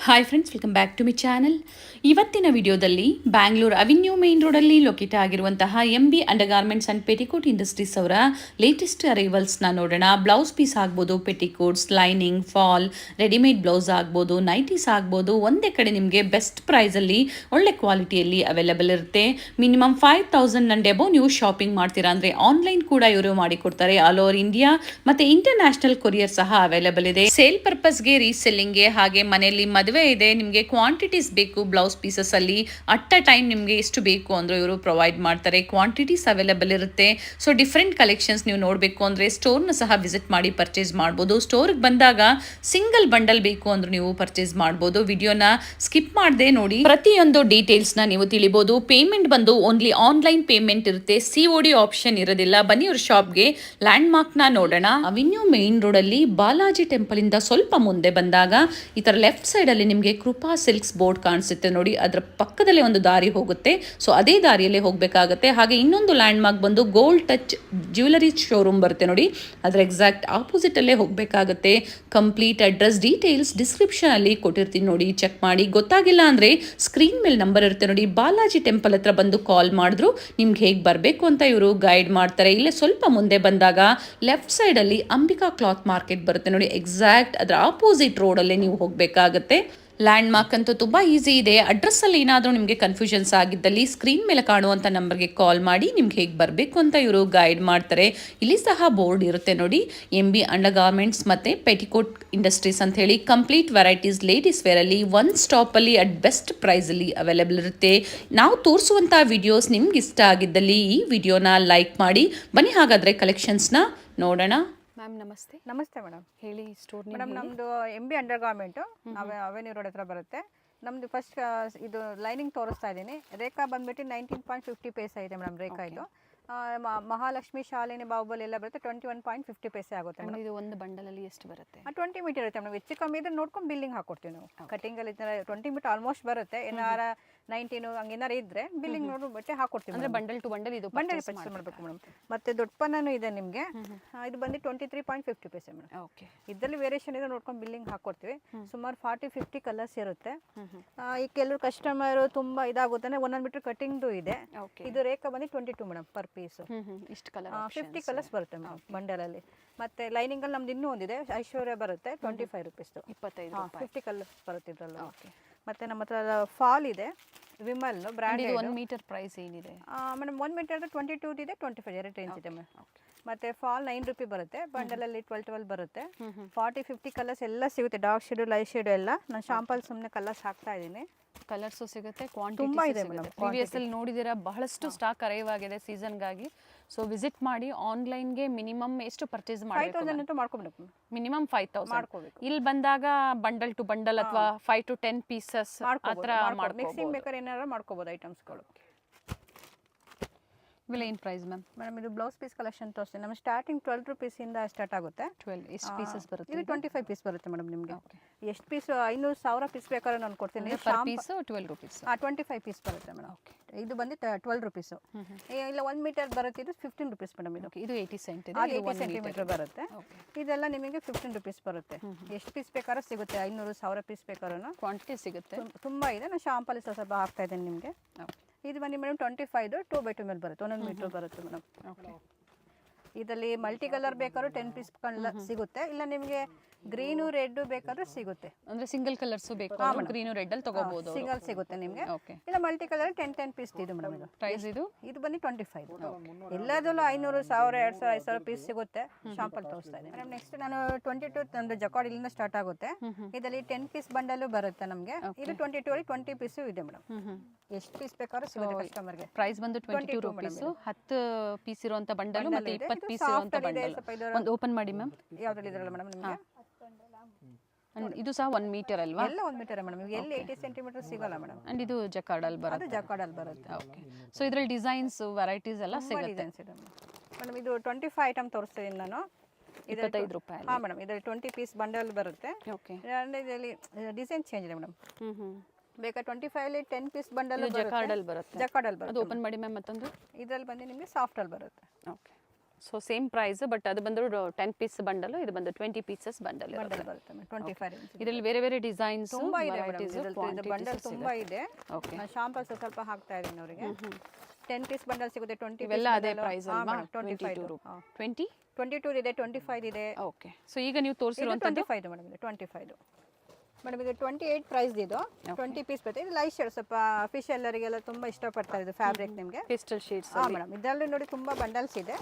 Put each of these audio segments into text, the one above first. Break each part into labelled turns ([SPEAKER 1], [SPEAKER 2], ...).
[SPEAKER 1] Hi friends, welcome back to my channel. ಇವತ್ತಿನ ವಿಡಿಯೋದಲ್ಲಿ Bangalore avenue main ರೋಡಲ್ಲಿ ಲೊಕೇಟ್ ಆಗಿರುವಂತಹ MB undergarments and petticoat industries ಅವರ ಲೇಟೆಸ್ಟ್ ಅರೈವಲ್ಸ್ನ ನೋಡೋಣ. ಬ್ಲೌಸ್ ಪೀಸ್ ಆಗ್ಬೋದು, petticoats, lining, fall, readymade blouse ಆಗ್ಬೋದು, ನೈಟೀಸ್ ಆಗ್ಬೋದು. ಒಂದೇ ಕಡೆ ನಿಮಗೆ ಬೆಸ್ಟ್ ಪ್ರೈಸಲ್ಲಿ ಒಳ್ಳೆ ಕ್ವಾಲಿಟಿಯಲ್ಲಿ ಅವೈಲೇಬಲ್ ಇರುತ್ತೆ. ಮಿನಿಮಮ್ 5,000 ಅಂಡ್ ಎಬೋ ನೀವು ಶಾಪಿಂಗ್ ಮಾಡ್ತೀರಾ ಅಂದರೆ ಆನ್ಲೈನ್ ಕೂಡ ಇವರು ಮಾಡಿಕೊಡ್ತಾರೆ. ಆಲ್ ಓವರ್ ಇಂಡಿಯಾ ಮತ್ತು ಇಂಟರ್ನ್ಯಾಷನಲ್ ಕೊರಿಯರ್ ಸಹ ಅವೈಲೇಬಲ್ ಇದೆ. ಸೇಲ್ ಪರ್ಪಸ್ಗೆ, ರೀಸೆಲ್ಲಿಂಗ್ಗೆ, ಹಾಗೆ ಮನೆಯಲ್ಲಿ ಮದುವೆ ಇದೆ, ನಿಮಗೆ ಕ್ವಾಂಟಿಟೀಸ್ ಬೇಕು ಬ್ಲೌಸ್ ಪೀಸಸ್ ಅಲ್ಲಿ ಅಟ್ ಅ ಟೈಮ್ ನಿಮಗೆ ಎಷ್ಟು ಬೇಕು ಅಂದ್ರೆ ಇವರು ಪ್ರೊವೈಡ್ ಮಾಡ್ತಾರೆ. ಕ್ವಾಂಟಿಟೀಸ್ ಅವೈಲೇಬಲ್ ಇರುತ್ತೆ. ಸೊ ಡಿಫ್ರೆಂಟ್ ಕಲೆಕ್ಷನ್ಸ್ ನೀವು ನೋಡಬೇಕು ಅಂದ್ರೆ ಸ್ಟೋರ್ನ ಸಹ ವಿಸಿಟ್ ಮಾಡಿ ಪರ್ಚೇಸ್ ಮಾಡ್ಬೋದು. ಸ್ಟೋರ್ಗೆ ಬಂದಾಗ ಸಿಂಗಲ್ ಬಂಡಲ್ ಬೇಕು ಅಂದ್ರೆ ನೀವು ಪರ್ಚೇಸ್ ಮಾಡ್ಬೋದು. ವಿಡಿಯೋನ ಸ್ಕಿಪ್ ಮಾಡದೆ ನೋಡಿ, ಪ್ರತಿಯೊಂದು ಡೀಟೇಲ್ಸ್ನ ನೀವು ತಿಳಿಬಹುದು. ಪೇಮೆಂಟ್ ಬಂದು ಓನ್ಲಿ ಆನ್ಲೈನ್ ಪೇಮೆಂಟ್ ಇರುತ್ತೆ, COD ಆಪ್ಷನ್ ಇರೋದಿಲ್ಲ. ಬನ್ನಿ ಅವ್ರ ಶಾಪ್ಗೆ. ಲ್ಯಾಂಡ್ ಮಾರ್ಕ್ನ ನೋಡೋಣ. ಅವಿನ್ಯೂ ಮೇನ್ ರೋಡ್ ಅಲ್ಲಿ ಬಾಲಾಜಿ ಟೆಂಪಲ್ ಇಂದ ಸ್ವಲ್ಪ ಮುಂದೆ ಬಂದಾಗ ಈ ತರ ಲೆಫ್ಟ್ ಸೈಡ್ ಅಲ್ಲಿ ನಿಮಗೆ ಕೃಪಾ ಸಿಲ್ಕ್ಸ್ ಬೋರ್ಡ್ ಕಾಣಿಸುತ್ತೆ ನೋಡಿ. ಅದರ ಪಕ್ಕದಲ್ಲೇ ಒಂದು ದಾರಿ ಹೋಗುತ್ತೆ. ಸೊ ಅದೇ ದಾರಿಯಲ್ಲೇ ಹೋಗಬೇಕಾಗುತ್ತೆ. ಹಾಗೆ ಇನ್ನೊಂದು ಲ್ಯಾಂಡ್ ಮಾರ್ಕ್ ಬಂದು ಗೋಲ್ಡ್ ಟಚ್ ಜ್ಯುವೆಲರಿ ಶೋರೂಮ್ ಬರುತ್ತೆ ನೋಡಿ. ಅದರ ಎಕ್ಸಾಕ್ಟ್ ಆಪೋಸಿಟ್ ಅಲ್ಲೇ ಹೋಗಬೇಕಾಗುತ್ತೆ. ಕಂಪ್ಲೀಟ್ ಅಡ್ರೆಸ್ ಡೀಟೇಲ್ಸ್ ಡಿಸ್ಕ್ರಿಪ್ಷನ್ ಅಲ್ಲಿ ಕೊಟ್ಟಿರ್ತೀನಿ ನೋಡಿ, ಚೆಕ್ ಮಾಡಿ. ಗೊತ್ತಾಗಿಲ್ಲ ಅಂದ್ರೆ ಸ್ಕ್ರೀನ್ ಮೇಲೆ ನಂಬರ್ ಇರುತ್ತೆ ನೋಡಿ. ಬಾಲಾಜಿ ಟೆಂಪಲ್ ಹತ್ರ ಬಂದು ಕಾಲ್ ಮಾಡಿದ್ರು ನಿಮ್ಗೆ ಹೇಗೆ ಬರಬೇಕು ಅಂತ ಇವರು ಗೈಡ್ ಮಾಡ್ತಾರೆ. ಇಲ್ಲೇ ಸ್ವಲ್ಪ ಮುಂದೆ ಬಂದಾಗ ಲೆಫ್ಟ್ ಸೈಡ್ ಅಲ್ಲಿ ಅಂಬಿಕಾ ಕ್ಲಾತ್ ಮಾರ್ಕೆಟ್ ಬರುತ್ತೆ ನೋಡಿ. ಎಕ್ಸಾಕ್ಟ್ ಅದರ ಆಪೋಸಿಟ್ ರೋಡ್ ಅಲ್ಲೇ ನೀವು ಹೋಗಬೇಕಾಗುತ್ತೆ. ಲ್ಯಾಂಡ್ ಮಾರ್ಕ್ ಅಂತೂ ತುಂಬ ಈಸಿ ಇದೆ. ಅಡ್ರೆಸ್ಸಲ್ಲಿ ಏನಾದರೂ ನಿಮಗೆ ಕನ್ಫ್ಯೂಷನ್ಸ್ ಆಗಿದ್ದಲ್ಲಿ ಸ್ಕ್ರೀನ್ ಮೇಲೆ ಕಾಣುವಂಥ ನಂಬರ್ಗೆ ಕಾಲ್ ಮಾಡಿ ನಿಮ್ಗೆ ಹೇಗೆ ಬರಬೇಕು ಅಂತ ಇವರು ಗೈಡ್ ಮಾಡ್ತಾರೆ. ಇಲ್ಲಿ ಸಹ ಬೋರ್ಡ್ ಇರುತ್ತೆ ನೋಡಿ, MB ಅಂಡರ್ಗಾರ್ಮೆಂಟ್ಸ್ ಮತ್ತು ಪೆಟಿಕೋಟ್ ಇಂಡಸ್ಟ್ರೀಸ್ ಅಂತ ಹೇಳಿ. ಕಂಪ್ಲೀಟ್ ವೆರೈಟೀಸ್ ಲೇಡೀಸ್ ವೇರಲ್ಲಿ ಒನ್ ಸ್ಟಾಪಲ್ಲಿ ಅಟ್ ಬೆಸ್ಟ್ ಪ್ರೈಸಲ್ಲಿ ಅವೈಲೇಬಲ್ ಇರುತ್ತೆ. ನಾವು ತೋರಿಸುವಂಥ ವಿಡಿಯೋಸ್ ನಿಮ್ಗೆ ಇಷ್ಟ ಆಗಿದ್ದಲ್ಲಿ ಈ ವಿಡಿಯೋನ ಲೈಕ್ ಮಾಡಿ. ಬನ್ನಿ ಹಾಗಾದರೆ ಕಲೆಕ್ಷನ್ಸ್ನ ನೋಡೋಣ. ಮ್ಯಾಮ್ ನಮಸ್ತೆ.
[SPEAKER 2] ನಮಸ್ತೆ ಮೇಡಮ್.
[SPEAKER 1] ಹೇಳಿ ಸ್ಟೋರ್
[SPEAKER 2] ಮೇಡಮ್ ನಮ್ಮದು MB ಅಂಡರ್ಗಾರ್ಮೆಂಟು ಅವೆನ್ಯೂ ರೋಡ್ ಹತ್ರ ಬರುತ್ತೆ. ನಮ್ಮದು ಫಸ್ಟ್ ಇದು ಲೈನಿಂಗ್ ತೋರಿಸ್ತಾ ಇದ್ದೀನಿ. ರೇಖಾ ಬಂದ್ಬಿಟ್ಟು 19.50 ಪೈಸೆ ಇದೆ ಮೇಡಮ್. ರೇಖಾ ಇದು ಮಹಾಲಕ್ಷ್ಮಿ, ಶಾಲಿನಿ, ಬಾಹುಬಲಿ ಎಲ್ಲ ಬರುತ್ತೆ. 21.50 ಪೈಸೆ ಆಗುತ್ತೆ ಮೇಡಮ್.
[SPEAKER 1] ಇದು ಒಂದು ಬಂಡಲಲ್ಲಿ ಎಷ್ಟು ಬರುತ್ತೆ?
[SPEAKER 2] 20 ಮೀಟರ್ ಇರುತ್ತೆ ಮೇಡಮ್. ಹೆಚ್ಚು ಕಮ್ಮಿ ಇದ್ರೆ ನೋಡ್ಕೊಂಡು ಬಿಲ್ಲಿಂಗ್ ಹಾಕೊಡ್ತೀವಿ ನಾವು. ಕಟಿಂಗಲ್ಲಿ 20 ಮೀಟರ್ ಆಲ್ಮೋಸ್ಟ್ ಬರುತ್ತೆ. ಏನಾರ 19 ಹಂಗೇನಾರು ಇದ್ರೆ ಬಿಲ್ಲಿಂಗ್ ನೋಡಿ ಬಟ್ಟೆ ಹಾಕೊಡ್ತೀವಿ.
[SPEAKER 1] ಅಂದರೆ ಬಂಡಲ್ ಟು ಬಂಡಲ್ ಇದು
[SPEAKER 2] ಬಂಡಲ್ ಪರ್ಚೇಸ್ ಮಾಡಬೇಕು ಮೇಡಮ್. ಮತ್ತೆ ದೊಡ್ಡ ಪನ್ನೂ ಇದೆ ನಿಮಗೆ. ಇದು ಬಂದು 23.50 ಪೈಸೆ ಮೇಡಮ್.
[SPEAKER 1] ಓಕೆ.
[SPEAKER 2] ಇದರಲ್ಲಿ ವೇರಿಯೇಷನ್ ಇದೆ, ನೋಡ್ಕೊಂಡು ಬಿಲ್ಲಿಂಗ್ ಹಾಕೊಡ್ತೀವಿ. ಸುಮಾರು 40-50 ಕಲರ್ಸ್ ಇರುತ್ತೆ. ಈ ಕೆಲವರು ಕಸ್ಟಮರು ತುಂಬ ಇದಾಗುತ್ತೆ, ಒಂದೊಂದು ಮೀಟರ್ ಕಟಿಂಗ್ದು ಇದೆ. ಇದು ರೇಖಾ ಬಂದು 22 ಮೇಡಮ್ ಪರ್ ಪೀಸು.
[SPEAKER 1] ಇಷ್ಟು ಕಲರ್
[SPEAKER 2] 50 ಕಲರ್ಸ್ ಬರುತ್ತೆ ಮೇಡಮ್ ಬಂಡಲಲ್ಲಿ. ಮತ್ತೆ ಲೈನಿಂಗಲ್ಲಿ ನಮ್ದು ಇನ್ನೂ ಒಂದಿದೆ, ಐಶ್ವರ್ಯ ಬರುತ್ತೆ. 25 ರುಪೀಸ್,
[SPEAKER 1] 25.
[SPEAKER 2] 50 ಕಲರ್ಸ್ ಬರುತ್ತೆ ಇದರಲ್ಲಿ. ಮತ್ತೆ ನಮ್ಮ ಹತ್ರ ಫಾಲ್ ಇದೆ, ವಿಮಲ್ ಬ್ರ್ಯಾಂಡ್.
[SPEAKER 1] 1 ಮೀಟರ್ ಪ್ರೈಸ್ ಏನಿದೆ
[SPEAKER 2] ಮೇಡಮ್? 1 ಮೀಟರ್ 22 ಇದೆ, 25 ಎರಡು ರೇಂಜ್ ಇದೆ ಮೇಡಮ್. ಮತ್ತೆ ಫಾಲ್ 9 ರೂಪಿ ಬರುತ್ತೆ. ಬಂಡಲಲ್ಲಿ 12 ಬರುತ್ತೆ. 40-50 ಕಲರ್ಸ್ ಎಲ್ಲ ಸಿಗುತ್ತೆ. ಡಾರ್ಕ್ ಶೇಡು, ಲೈಟ್ ಶೇಡು ಎಲ್ಲ. ನಾನು ಶಾಂಪಲ್ ಸುಮ್ಮನೆ ಕಲರ್ಸ್ ಹಾಕ್ತಾ ಇದ್ದೀನಿ.
[SPEAKER 1] ಕಲರ್ಸು ಸಿಗುತ್ತೆ, ಕ್ವಾಂಟಿಟಿ
[SPEAKER 2] ತುಂಬ ಇದೆ ಮೇಡಮ್.
[SPEAKER 1] ಪ್ರೀವಿಯಸ್ ಅಲ್ಲಿ ನೋಡಿದಿರಾ, ಬಹಳಷ್ಟು ಸ್ಟಾಕ್ ಅರೈವ್ ಆಗಿದೆ ಸೀಸನ್ಗಾಗಿ. ಸೊ ವಿಸಿಟ್ ಮಾಡಿ. ಆನ್ಲೈನ್ಗೆ ಮಿನಿಮಮ್ ಎಷ್ಟು ಪರ್ಚೇಸ್ ಮಾಡಬೇಕು?
[SPEAKER 2] 5,000 ಅಂತೂ ಮಾಡ್ಕೊಬೇಕು.
[SPEAKER 1] ಮಿನಿಮಮ್ 5,000
[SPEAKER 2] ಮಾಡ್ಕೋಬೇಕು.
[SPEAKER 1] ಇಲ್ಲಿ ಬಂದಾಗ ಬಂಡಲ್ ಟು ಬಂಡಲ್ ಅಥವಾ 5 to 10 ಪೀಸಸ್ ಆ ಥರ
[SPEAKER 2] ಮಿಕ್ಸಿಂಗ್ ಬೇಕಾದ್ರೆ ಏನಾರು ಮಾಡ್ಕೋಬೋದು ಐಟಮ್ಸ್ಗಳು.
[SPEAKER 1] ಇವೆಲ್ಲ ಏನು ಪ್ರೈಸ್ ಮ್ಯಾಮ್?
[SPEAKER 2] ಮೇಡಮ್ ಇದು ಬ್ಲೌಸ್ ಪೀಸ್ ಕಲೆಕ್ಷನ್ ತೋರಿಸ್ತೀನಿ. ನಮ್ಮ ಸ್ಟಾರ್ಟಿಂಗ್ 12 ರುಪೀಸಿಂದ ಸ್ಟಾರ್ಟ್ ಆಗುತ್ತೆ.
[SPEAKER 1] 12 ಎಷ್ಟು ಪೀಸಸ್ ಬರುತ್ತೆ?
[SPEAKER 2] ಇದು 25 ಪೀಸ್ ಬರುತ್ತೆ ಮೇಡಮ್. ನಿಮಗೆ ಎಷ್ಟು ಪೀಸ್? 500,000 ಪೀಸ್ ಬೇಕಾದ್ರೆ ನಾನು ಕೊಡ್ತೀನಿ.
[SPEAKER 1] Piece 12 rupees.
[SPEAKER 2] 25 ಪೀಸ್ ಬರುತ್ತೆ ಮೇಡಮ್. ಇದು ಬಂದು 12 ರುಪೀಸು. ಇಲ್ಲ 1 ಮೀಟರ್ ಬರುತ್ತೆ. ಇದು 15 ರುಪೀಸ್ ಮೇಡಮ್. ಇದು
[SPEAKER 1] 80 ಸೆಂಟ್ ಇದೆ.
[SPEAKER 2] 80 ಸೆಂಟಿಮೀಟರ್ ಬರುತ್ತೆ. ಇದೆಲ್ಲ ನಿಮಗೆ 15 ರುಪೀಸ್ ಬರುತ್ತೆ. ಎಷ್ಟು ಪೀಸ್ ಬೇಕಾದ್ರೂ ಸಿಗುತ್ತೆ. 500,000 ಪೀಸ್ ಬೇಕಾದ್ರೂ
[SPEAKER 1] ಕ್ವಾಂಟಿಟಿ ಸಿಗುತ್ತೆ. ತುಂಬ
[SPEAKER 2] ಇದೆ. ನಾನು ಶಾಂಪಲ್ಲಿ ಸ್ವಲ್ಪ ಹಾಕ್ತಾ ಇದ್ದೇನೆ ನಿಮಗೆ. ಇದು ಬನ್ನಿ ಮೇಡಮ್ 25 2x2 ಮೇಲೆ ಬರುತ್ತೆ. 1 ಮೀಟರ್ ಬರುತ್ತೆ ಮೇಡಮ್. ಇದರಲ್ಲಿ ಮಲ್ಟಿ ಕಲರ್ ಬೇಕಾದ್ರೂ 10 ಪೀಸ್ ಸಿಗುತ್ತೆ. ಇಲ್ಲ ನಿಮಗೆ ಗ್ರೀನು ರೆಡ್ ಬೇಕಾದ್ರೂ ಸಿಗುತ್ತೆ.
[SPEAKER 1] ಅಂದ್ರೆ ಸಿಂಗಲ್ ಕಲರ್ಸ್ ಬೇಕು, ಗ್ರೀನು ರೆಡ್ ಅಲ್ಲಿ ತಗೋಬಹುದು.
[SPEAKER 2] ಸಿಂಗಲ್ ಸಿಗುತ್ತೆ ನಿಮಗೆ. ಇಲ್ಲ ಮಲ್ಟಿ ಕಲರ್ 10 ಪೀಸ್ ಇದು ಮೇಡಮ್. ಇದು
[SPEAKER 1] ಪ್ರೈಸ್ ಇದು
[SPEAKER 2] ಬನ್ನಿ 25. ಎಲ್ಲದಲ್ಲೂ 500, 1000, 2000, 5000 ಪೀಸ್ ಸಿಗುತ್ತೆ. ಶಾಂಪಲ್ ತೋರಿಸ್ತಾ ಇದೆ ಮೇಡಮ್. ನೆಕ್ಸ್ಟ್ ನಾನು 22 ಅಂದ್ರೆ ಜಕಾರ್ಡ್ ಇಲ್ಲಿಂದ ಸ್ಟಾರ್ಟ್ ಆಗುತ್ತೆ. ಇದರಲ್ಲಿ 10 ಪೀಸ್ ಬಂಡಲು ಬರುತ್ತೆ ನಮಗೆ. ಇದು 22 ಅಲ್ಲಿ 20 ಪೀಸು ಇದೆ ಮೇಡಮ್. ಎಷ್ಟು ಪೀಸ್ ಬೇಕಾದ್ರೂ ಸಿಗುತ್ತೆ ಕಸ್ಟಮರ್ಗೆ.
[SPEAKER 1] ಪ್ರೈಸ್ ಬಂದು 22 ರುಪೀಸ್. 10 ಪೀಸ್ ಇರುವಂತ ಬಂಡಲ್ ಮತ್ತೆ 20 ಪೀಸ್ ಇರುವಂತ ಬಂಡಲ್. ಒಂದು ಓಪನ್ ಮಾಡಿ ಮ್ಯಾಮ್.
[SPEAKER 2] ಯಾವ್ದ್ರಲ್ಲಿ ಇದ್ರಲ್ಲ ಮೇಡಮ್ ನಿಮಗೆ?
[SPEAKER 1] ಇದು ಸಹ 1 ಮೀಟರ್ ಅಲ್ವಾ?
[SPEAKER 2] ಎಲ್ಲ 1 ಮೀಟರ್ ಮೇಡಮ್. ಎಲ್ಲಿ 80 ಸೆಂಟಿಮೀಟರ್ ಸಿಗಲ್ಲ ಮೇಡಮ್.
[SPEAKER 1] ಅಂಡ್ ಇದು ಜಕಾರ್ಡ್ ಅಲ್ಲಿ ಬರುತ್ತೆ.
[SPEAKER 2] ಅದು ಜಕಾರ್ಡ್ ಅಲ್ಲಿ ಬರುತ್ತೆ.
[SPEAKER 1] ಓಕೆ. ಸೊ ಇದರಲ್ಲಿ ಡಿಸೈನ್ಸ್ ವೆರೈಟೀಸ್ ಎಲ್ಲ ಸಿಗುತ್ತೆ
[SPEAKER 2] ಮೇಡಮ್. ಇದು 25 ಐಟಮ್ ತೋರಿಸ್ತಾ ಇದ್ದೀನಿ ನಾನು.
[SPEAKER 1] 25 ರೂಪಾಯಿ.
[SPEAKER 2] ಹಾಂ ಮೇಡಮ್. ಇದರಲ್ಲಿ 20 ಪೀಸ್ ಬಂಡಲ್ ಬರುತ್ತೆ.
[SPEAKER 1] ಓಕೆ.
[SPEAKER 2] ಇದರಲ್ಲಿ ಡಿಸೈನ್ ಚೇಂಜ್ ಇದೆ ಮೇಡಮ್. ಬೇಕಾ 25 ಅಲ್ಲಿ 10 ಪೀಸ್ ಬಂಡಲ್
[SPEAKER 1] ಜಕಾರ್ಡ್ ಅಲ್ಲಿ ಬರುತ್ತೆ.
[SPEAKER 2] ಜಕಾರ್ಡ್ ಅಲ್ಲಿ ಬರುತ್ತೆ.
[SPEAKER 1] ಅದು ಓಪನ್ ಮಾಡಿ ಮ್ಯಾಮ್. ಮತ್ತೊಂದು
[SPEAKER 2] ಇದರಲ್ಲಿ ಬಂದು ನಿಮಗೆ ಸಾಫ್ಟ್ ಅಲ್ಲಿ ಬರುತ್ತೆ.
[SPEAKER 1] Okay. So same price, but ಅದು ಬಂದು 10 ಪೀಸ್ ಬಂಡಲ್, ಇದು ಬಂದು 20 ಪೀಸಸ್ ಬಂಡಲ್
[SPEAKER 2] ಬಂಡಲ್ ಬರುತ್ತೆ ಮೇಡಮ್ 25 ಇಂಚ್.
[SPEAKER 1] ಇದರಲ್ಲಿ ಬೇರೆ ಬೇರೆ ಡಿಸೈನ್ಸ್
[SPEAKER 2] ತುಂಬಾ ಇದೆ ಮೇಡಮ್, ಬಂಡಲ್ ತುಂಬಾ ಇದೆ.
[SPEAKER 1] ಓಕೆ,
[SPEAKER 2] ಶಾಂಪಲ್ಸ್ ಸ್ವಲ್ಪ ಹಾಕ್ತಾ ಇದ್ದೀನಿ ಅವರಿಗೆ. 10 ಪೀಸ್ ಬಂಡಲ್ ಸಿಗುತ್ತೆ, 20
[SPEAKER 1] ಇವೆಲ್ಲ ಅದೇ ಪ್ರೈಸ್ ಅಲ್ವಾ? 22
[SPEAKER 2] 22 ಇದೆ, 25 ಇದೆ.
[SPEAKER 1] ಓಕೆ, ಸೊ ಈಗ ನೀವು ತೋರಿಸಿರುವಂತದ್ದು
[SPEAKER 2] 25 ಮೇಡಮ್, ಇದು 25 ಮೇಡಮ್. ಇದು 28 ಪ್ರೈಸ್ ಇದು. 20 ಪೀಸ್ ಬರುತ್ತೆ. ಇದು ಲೈಟ್ ಶೇಡ್, ಸ್ವಲ್ಪ ಫಿಶ್ ಎಲ್ಲರಿಗೆಲ್ಲ ತುಂಬಾ ಇಷ್ಟಪಡ್ತಾರೆ ಇದು ಫ್ಯಾಬ್ರಿಕ್ ನಿಮಗೆ.
[SPEAKER 1] Pastel shades.
[SPEAKER 2] ಹಾಂ ಮೇಡಮ್, ಇದರಲ್ಲಿ ನೋಡಿ ತುಂಬಾ ಬಂಡಲ್ಸ್ ಇದೆ.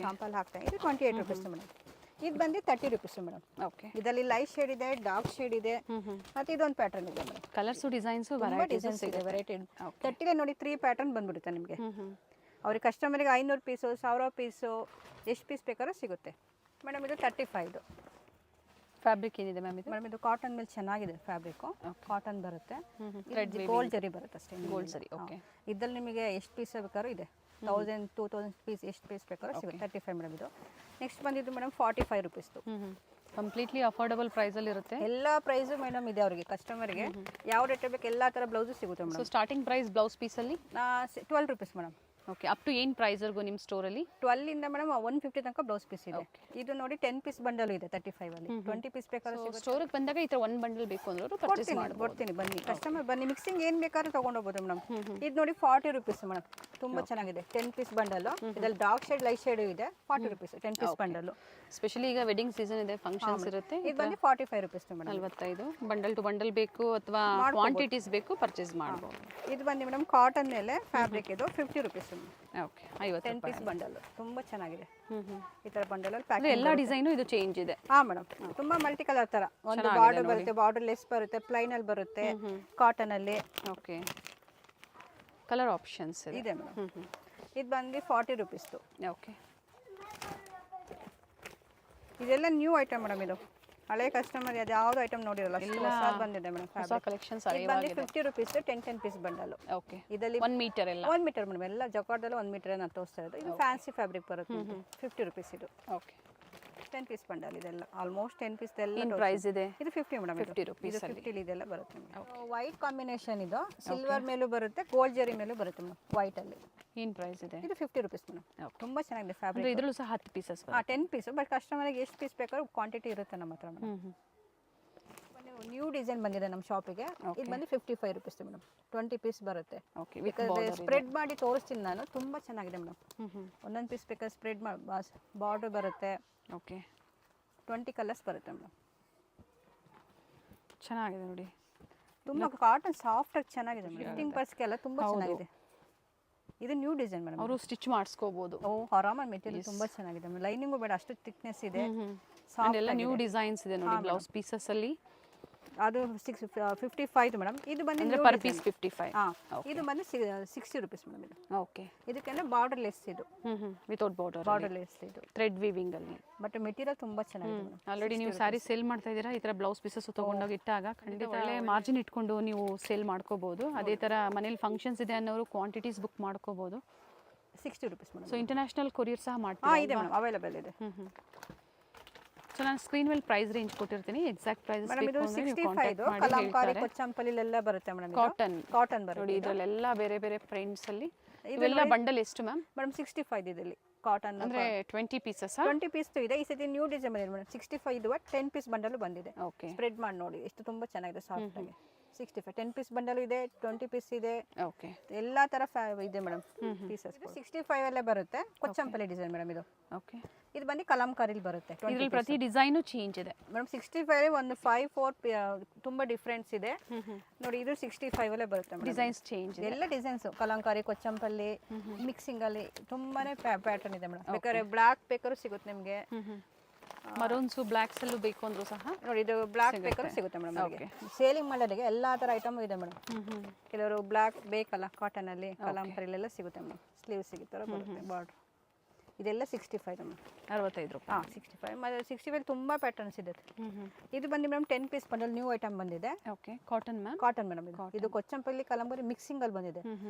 [SPEAKER 2] ಶಾಂಪಲ್ ಹಾಕ್ತಾ ಇದು 28 ರುಪೀಸ್ ಮೇಡಮ್. ಇದು ಬಂದು 30 ರುಪೀಸ್ ಮೇಡಮ್.
[SPEAKER 1] ಓಕೆ,
[SPEAKER 2] ಇದರಲ್ಲಿ ಲೈಟ್ ಶೇಡ್ ಇದೆ, ಡಾರ್ಕ್ ಶೇಡ್ ಇದೆ, ಮತ್ತೆ ಇದೊಂದು ಪ್ಯಾಟರ್ನ್ ಇದೆ ಮೇಡಮ್.
[SPEAKER 1] ಕಲರ್ಸ್ ಡಿಸೈನ್ಸ್
[SPEAKER 2] ಡಿಸೈನ್ಸ್ ಇದೆ, ವೆರೈಟಿ. 30 ನೋಡಿ 3 ಪ್ಯಾಟರ್ನ್ ಬಂದ್ಬಿಡುತ್ತೆ ನಿಮಗೆ. ಅವ್ರಿಗೆ ಕಸ್ಟಮರ್ಗೆ 500 ಪೀಸು, 1000 ಪೀಸು, ಎಷ್ಟು ಪೀಸ್ ಬೇಕಾದ್ರೂ ಸಿಗುತ್ತೆ ಮೇಡಮ್. ಇದು 35.
[SPEAKER 1] ಫ್ಯಾಬ್ರಿಕ್ ಏನಿದೆ ಮ್ಯಾಮ್ ಇದು?
[SPEAKER 2] ಮೇಡಮ್ ಇದು ಕಾಟನ್ ಮೇಲೆ ಚೆನ್ನಾಗಿದೆ ಫ್ಯಾಬ್ರಿಕ್. ಕಾಟನ್ ಬರುತ್ತೆ, ಗೋಲ್ಡ್ ಜರಿ ಬರುತ್ತೆ ಅಷ್ಟೇ.
[SPEAKER 1] ಗೋಲ್ಡ್ ಸರಿ. ಓಕೆ,
[SPEAKER 2] ಇದ್ರಲ್ಲಿ ನಿಮಗೆ ಎಷ್ಟು ಪೀಸ್ ಬೇಕಾದ್ರೂ ಇದೆ. 1000 2000 ಪೀಸ್ ಎಷ್ಟು ಪೀಸ್ ಬೇಕಾದ್ರೂ ಸಿಗುತ್ತೆ. 35 ಮೇಡಮ್ ಇದು. ನೆಕ್ಸ್ಟ್ ಬಂದಿದ್ದು ಮೇಡಮ್ 45 ರುಪೀಸ್ದು.
[SPEAKER 1] ಕಂಪ್ಲೀಟ್ಲಿ ಅಫೋರ್ಡಬಲ್ ಪ್ರೈಸಲ್ಲಿ ಇರುತ್ತೆ.
[SPEAKER 2] ಎಲ್ಲ ಪ್ರೈಸು ಮೇಡಮ್ ಇದೆ ಅವರಿಗೆ, ಕಸ್ಟಮರ್ಗೆ ಯಾವ ರೇಟ್ ಬೇಕು ಎಲ್ಲ ಥರ ಬ್ಲೌಸು ಸಿಗುತ್ತೆ madam.
[SPEAKER 1] So starting price blouse ಪೀಸಲ್ಲಿ
[SPEAKER 2] 12 rupees madam.
[SPEAKER 1] Okay, up to ಏನು ಪ್ರೈಸ್ವರೆಗೂ ನಿಮ್ಮ ಸ್ಟೋರಲ್ಲಿ?
[SPEAKER 2] 12 ಇಂದ ಮೇಡಮ್ 150 ತನಕ ಬ್ಲೌಸ್ ಪೀಸ್ ಇದೆ. ಇದು ನೋಡಿ 10 ಪೀಸ್ ಬಂಡಲ್ ಇದೆ 35 ಅಲ್ಲಿ. 20 ಪೀಸ್ ಬೇಕಾದ್ರೆ ಸಿಗುತ್ತೆ.
[SPEAKER 1] ಸ್ಟೋರಿಗೆ ಬಂದಾಗ ಈ ಥರ 1 ಬಂಡಲ್ ಬೇಕು ಅಂದ್ರೆ ಪರ್ಚೇಸ್ ಮಾಡ್ಬೋದು.
[SPEAKER 2] ಕೊಡ್ತೀನಿ ಬನ್ನಿ, ಕಸ್ಟಮರ್ ಬನ್ನಿ, ಮಿಕ್ಸಿಂಗ್ ಏನು ಬೇಕಾದ್ರೂ ತೊಗೊಂಡೋಗ್ಬೋದು ಮೇಡಮ್. ಇದು ನೋಡಿ 40 ರುಪೀಸ್ ಮೇಡಮ್, ತುಂಬ ಚೆನ್ನಾಗಿದೆ. 10 ಪೀಸ್ ಬಂಡಲು. ಇದರಲ್ಲಿ ಡಾರ್ಕ್ ಶೇಡ್, ಲೈಟ್ ಶೇಡ್ ಇದೆ. 40 ರುಪೀಸ್ 10 ಪೀಸ್ ಬಂಡಲು.
[SPEAKER 1] ಸ್ಪೆಷಲಿ ಈಗ ವೆಡ್ಡಿಂಗ್ ಸೀಸನ್ ಇದೆ, ಫಂಕ್ಷನ್ಸ್ ಇರುತ್ತೆ.
[SPEAKER 2] ಇದು ಬಂದು 45 rupees madam.
[SPEAKER 1] 45. Bundle to bundle ಬೇಕು ಅಥವಾ ಕ್ವಾಂಟಿಟೀಸ್ ಬೇಕು ಪರ್ಚೇಸ್ ಮಾಡ್ಬೋದು.
[SPEAKER 2] ಇದು ಬಂದು ಮೇಡಮ್ ಕಾಟನ್ ಮೇಲೆ ಫ್ಯಾಬ್ರಿಕ್, ಇದು 50 ರುಪೀಸ್.
[SPEAKER 1] ಓಕೆ, 50.
[SPEAKER 2] 10 ಪೀಸ್ ಬಂಡಲ್ ತುಂಬ ಚೆನ್ನಾಗಿದೆ. ಈ ಥರ ಬಂಡಲಲ್ಲಿ ಪ್ಯಾಕ್.
[SPEAKER 1] ಎಲ್ಲ ಡಿಸೈನು ಇದು ಚೇಂಜ್ ಇದೆ.
[SPEAKER 2] ಹಾಂ ಮೇಡಮ್, ತುಂಬ ಮಲ್ಟಿ ಕಲರ್ ಥರ. ಒಂದು ಬಾರ್ಡರ್ ಬರುತ್ತೆ, ಬಾರ್ಡರ್ ಲೆಸ್ ಬರುತ್ತೆ, ಪ್ಲೈನ್ ಅಲ್ಲಿ ಬರುತ್ತೆ, ಕಾಟನ್ ಅಲ್ಲಿ.
[SPEAKER 1] ಓಕೆ, ಕಲರ್ ಆಪ್ಷನ್ಸ್
[SPEAKER 2] ಇದೆ ಮೇಡಮ್. ಇದು ಬಂದು 40 ರುಪೀಸ್ದು.
[SPEAKER 1] ಓಕೆ,
[SPEAKER 2] ಇದೆಲ್ಲ ನ್ಯೂ ಐಟಮ್ ಮೇಡಮ್. ಇದು ಹಳೆ ಕಸ್ಟಮರ್ ಅದು ಯಾವ್ದು ಐಟಮ್ ನೋಡಿರಲ್ಲ, ಹೊಸ ಬಂದಿದೆ ಮೇಡಮ್.
[SPEAKER 1] ಹೊಸ ಕಲೆಕ್ಷನ್ಸ್
[SPEAKER 2] ಇದು ಬಂದು 50 ರುಪೀಸ್ 10 ಪೀಸ್ ಬಂಡಲ್.
[SPEAKER 1] ಓಕೆ,
[SPEAKER 2] ಇದರಲ್ಲಿ
[SPEAKER 1] 1 ಮೀಟರ್ ಎಲ್ಲ
[SPEAKER 2] 1 ಮೀಟರ್ ಮೇಡಮ್. ಎಲ್ಲ ಜಕಾರ್ಡಲ್ಲಿ 1 ಮೀಟರ್ ನಾನು ತೋರಿಸ್ತಾ ಇರೋದು. ಇದು ಫ್ಯಾನ್ಸಿ ಫ್ಯಾಬ್ರಿಕ್ ಬರುತ್ತೆ. 50 ರುಪೀಸ್ ಇದು.
[SPEAKER 1] ಓಕೆ,
[SPEAKER 2] 10 ಪೀಸ್ ಬಂಡಲ್ ಇದೆಲ್ಲ ಆಲ್ಮೋಸ್ಟ್ 10 ಪೀಸ್ ಎಲ್ಲ.
[SPEAKER 1] ಏನು ಪ್ರೈಸ್ ಇದೆ?
[SPEAKER 2] ಇದು 50 ಮೇಡಮ್.
[SPEAKER 1] 50 rupees
[SPEAKER 2] ಇದು 50 ಇದೆಲ್ಲ ಬರುತ್ತೆ. ವೈಟ್ ಕಾಂಬಿನೇಷನ್ ಇದು, ಸಿಲ್ವರ್ ಮೇಲೂ ಬರುತ್ತೆ, ಗೋಲ್ಡ್ ಜರಿ ಮೇಲೂ ಬರುತ್ತೆ ಮೇಡಮ್. ವೈಟ್ ಅಲ್ಲಿ
[SPEAKER 1] ಏನು ಪ್ರೈಸ್ ಇದೆ?
[SPEAKER 2] ಇದು 50 ರುಪೀಸ್ ಮೇಡಮ್. ತುಂಬಾ ಚೆನ್ನಾಗಿದೆ ಫ್ಯಾಬ್ರಿಕ್.
[SPEAKER 1] ಇದರಲ್ಲೂ ಸಹ 10 ಪೀಸಸ್.
[SPEAKER 2] 10 ಪೀಸ್, ಬಟ್ ಕಸ್ಟಮರ್ಗೆ ಎಷ್ಟು ಪೀಸ್ ಬೇಕಾದ್ರೂ ಕ್ವಾಂಟಿಟಿ ಇರುತ್ತೆ ನಮ್ಮ ಹತ್ರ ಮೇಡಮ್. ನ್ಯೂ ಡಿಸೈನ್ ಬಂದಿದೆ ನಮ್ಮ ಶಾಪಿಗೆ. ಇದು ಬಂದು 55 ರುಪೀಸ್ ಮೇಡಮ್. 20 ಪೀಸ್ ಬರುತ್ತೆ.
[SPEAKER 1] ಓಕೆ,
[SPEAKER 2] ಸ್ಪ್ರೆಡ್ ಮಾಡಿ ತೋರಿಸ್ತೀನಿ ನಾನು. ತುಂಬ ಚೆನ್ನಾಗಿದೆ ಮೇಡಮ್. ಒಂದೊಂದು ಪೀಸ್ ಬೇಕಾದ್ರೆ ಸ್ಪ್ರೆಡ್ ಮಾಡಿ ಬಾರ್ಡರ್ ಬರುತ್ತೆ.
[SPEAKER 1] ಓಕೆ,
[SPEAKER 2] 20 ಕಲರ್ಸ್ ಬರುತ್ತೆ ಮೇಡಮ್.
[SPEAKER 1] ಚೆನ್ನಾಗಿದೆ ನೋಡಿ.
[SPEAKER 2] ತುಂಬ ಕಾಟನ್ ಸಾಫ್ಟ್ ಆಗಿ ಚೆನ್ನಾಗಿದೆ ಮೇಡಮ್. ಫಿಟ್ಟಿಂಗ್ ಪರ್ಸ್ಗೆಲ್ಲ ತುಂಬ ಚೆನ್ನಾಗಿದೆ. ಇದು ನ್ಯೂ ಡಿಸೈನ್ ಮೇಡಮ್.
[SPEAKER 1] ಅವರು ಸ್ಟಿಚ್ ಮಾಡಿಸ್ಕೋಬಹುದು.
[SPEAKER 2] ಆರಾಮಾಗಿ ಮೆಟೀರಿಯಲ್ ತುಂಬ ಚೆನ್ನಾಗಿದೆ ಮೇಡಮ್. ಲೈನಿಂಗು ಬೇಡ, ಅಷ್ಟು ಥಿಕ್ನೆಸ್ ಇದೆ.
[SPEAKER 1] ಎಲ್ಲ ನ್ಯೂ ಡಿಸೈನ್ಸ್ ಇದೆ ನೋಡಿ ಬ್ಲೌಸ್ ಪೀಸಸ್ ಅಲ್ಲಿ.
[SPEAKER 2] ಅದು 55 ಮೇಡಮ್. ಇದು ಬಂದು
[SPEAKER 1] ಪರ್ ಪೀಸ್ 55.
[SPEAKER 2] ಇದು ಬಂದು 60 ರುಪೀಸ್ ಮೇಡಮ್. ಇದು
[SPEAKER 1] ಓಕೆ,
[SPEAKER 2] ಇದಕ್ಕೆ ಬಾರ್ಡರ್ ಲೆಸ್. ಇದು
[SPEAKER 1] ವಿತೌಟ್ ಬಾರ್ಡರ್,
[SPEAKER 2] ಬಾರ್ಡರ್ ಲೆಸ್. ಇದು
[SPEAKER 1] ಥ್ರೆಡ್ ವೀವಿಂಗ್ ಅಲ್ಲಿ.
[SPEAKER 2] ಬಟ್ ಮೆಟೀರಿಯಲ್ ತುಂಬಾ ಚೆನ್ನಾಗಿದೆ ಮೇಡಮ್.
[SPEAKER 1] ಆಲ್ರೆಡಿ ನೀವು ಸ್ಯಾರಿ ಸೇಲ್ ಮಾಡ್ತಾ ಇದ್ದೀರಾ. ಈ ತರ ಬ್ಲೌಸ್ ಪೀಸಸ್ ತಗೊಂಡೋಗಿ ಇಟ್ಟಾಗ ಖಂಡಿತ ಒಳ್ಳೆ ಮಾರ್ಜಿನ್ ಇಟ್ಕೊಂಡು ನೀವು ಸೇಲ್ ಮಾಡ್ಕೋಬಹುದು. ಅದೇ ತರ ಮನೇಲಿ ಫಂಕ್ಷನ್ಸ್ ಇದೆ ಅನ್ನೋರು ಕ್ವಾಂಟಿಟೀಸ್ ಬುಕ್ ಮಾಡ್ಕೋಬಹುದು.
[SPEAKER 2] 60 rupees madam.
[SPEAKER 1] So international courier ಸಹ ಮಾಡ್ತೀರಾ?
[SPEAKER 2] ಇದೆ ಮೇಡಮ್, ಅವೈಲೇಬಲ್ ಇದೆ.
[SPEAKER 1] ಸೊ ನಾನು ಸ್ಕ್ರೀನ್ ಮೇಲೆ ಪ್ರೈಸ್ ರೇಂಜ್ ಕೊಟ್ಟಿರ್ತೀನಿ. ಎಕ್ಸಾಕ್ಟ್ ಪ್ರೈಸ್
[SPEAKER 2] ಮೇಡಮ್ ಇದು 65 ಕಲಂಕಾರಿ ಕೊಚ್ಚಂಪಲ್ಲಿಲೆಲ್ಲ ಬರುತ್ತೆ ಮೇಡಮ್. ಕಾಟನ್ ಬರುತ್ತೆ
[SPEAKER 1] ನೋಡಿ. ಇದರಲ್ಲೆಲ್ಲ ಬೇರೆ ಬೇರೆ ಪ್ರಿಂಟ್ಸ್ ಅಲ್ಲಿ. ಇವೆಲ್ಲ ಬಂಡಲ್ ಎಷ್ಟು ಮ್ಯಾಮ್?
[SPEAKER 2] ಮೇಡಮ್ 65 ಇದರಲ್ಲಿ ಕಾಟನ್
[SPEAKER 1] ಅಂದ್ರೆ 20 ಪೀಸಸ್.
[SPEAKER 2] 20 ಪೀಸ್ ಇದೆ. ಈ ಸತಿ ನ್ಯೂ ಡಿಸೈನ್ ಬಂದಿದೆ ಮೇಡಮ್. 65 ಇದು 10 ಪೀಸ್ ಬಂಡಲ್ ಬಂದಿದೆ.
[SPEAKER 1] ಓಕೆ,
[SPEAKER 2] ಸ್ಪ್ರೆಡ್ ಮಾಡಿ ನೋಡಿ ಎಷ್ಟು ತುಂಬಾ ಚೆನ್ನಾಗಿದೆ, ಸಾಫ್ಟ್ ಆಗಿ. 65 10 ಪೀಸ್ ಬಂಡಲ್ ಇದೆ, 20 ಪೀಸ್ ಇದೆ.
[SPEAKER 1] ಓಕೆ,
[SPEAKER 2] ಎಲ್ಲಾ ತರ ಇದೆ ಮೇಡಮ್ ಪೀಸಸ್. 65 ಅಲ್ಲೇ ಬರುತ್ತೆ. ಕೊಚ್ಚಂಪಲ್ಲಿ ಡಿಸೈನ್ ಮೇಡಮ್ ಇದು.
[SPEAKER 1] ಓಕೆ,
[SPEAKER 2] ಇದು ಬಂದು ಕಲಂಕಾರಿಲಿ ಬರುತ್ತೆ.
[SPEAKER 1] ಇದರಲ್ಲಿ ಪ್ರತಿ ಡಿಸೈನು ಚೇಂಜ್ ಇದೆ
[SPEAKER 2] ಮೇಡಮ್. 65 ಒಂದು 5-4 ತುಂಬಾ ಡಿಫ್ರೆನ್ಸ್ ಇದೆ ನೋಡಿ. ಇದು 65 ಅಲ್ಲೇ ಬರುತ್ತೆ ಮೇಡಮ್.
[SPEAKER 1] ಡಿಸೈನ್ಸ್ ಚೇಂಜ್ ಇದೆ.
[SPEAKER 2] ಎಲ್ಲ ಡಿಸೈನ್ಸ್ ಕಲಂಕಾರಿ ಕೊಚ್ಚಂಪಲ್ಲಿ ಮಿಕ್ಸಿಂಗ್ ಅಲ್ಲಿ ತುಂಬಾನೇ ಪ್ಯಾಟರ್ನ್ ಇದೆ ಮೇಡಮ್. ಬೇಕಾದ್ರೆ ಬ್ಲಾಕ್ ಬೇಕಾದ್ರೂ ಸಿಗುತ್ತೆ ನಿಮಗೆ.
[SPEAKER 1] ಮರೂನ್ಸು ಬ್ಲ್ಯಾಕ್ಸ್ ಅಲ್ಲೂ ಬೇಕು ಅಂದ್ರೂ ಸಹ
[SPEAKER 2] ನೋಡಿ. ಇದು ಬ್ಲಾಕ್ ಬೇಕಾದ್ರೂ ಸಿಗುತ್ತೆ ಮೇಡಮ್. ಸೇಲಿಂಗ್ ಮಾಡೋರಿಗೆ ಎಲ್ಲಾ ತರ ಐಟಮ್ ಇದೆ ಮೇಡಮ್. ಕೆಲವರು ಬ್ಲಾಕ್ ಬೇಕಲ್ಲ ಕಾಟನ್ ಅಲ್ಲಿ, ಕಲಂಕಾರಿಲೆಲ್ಲ ಸಿಗುತ್ತೆ ಮೇಡಮ್. ಸ್ಲೀವ್ ಸಿಗುತ್ತೆ ಬರುತ್ತೆ ಬಾರ್ಡರ್. ಇದೆಲ್ಲ 65 ಮೇಡಮ್.
[SPEAKER 1] 65 ರೂಪಾಯಿ.
[SPEAKER 2] 65 ಮತ್ತೆ 65 ತುಂಬಾ ಪ್ಯಾಟರ್ನ್ಸ್ ಇದೆ. ಇದು ಬಂದು madam 10 piece bundle new item ಬಂದಿದೆ.
[SPEAKER 1] Okay, cotton ma'am.
[SPEAKER 2] Cotton madam. ಇದು ಕೊಚ್ಚಂಪಲ್ಲಿ ಕಲಂಕಾರಿ ಮಿಕ್ಸಿಂಗ್ ಅಲ್ಲಿ ಬಂದಿದೆ.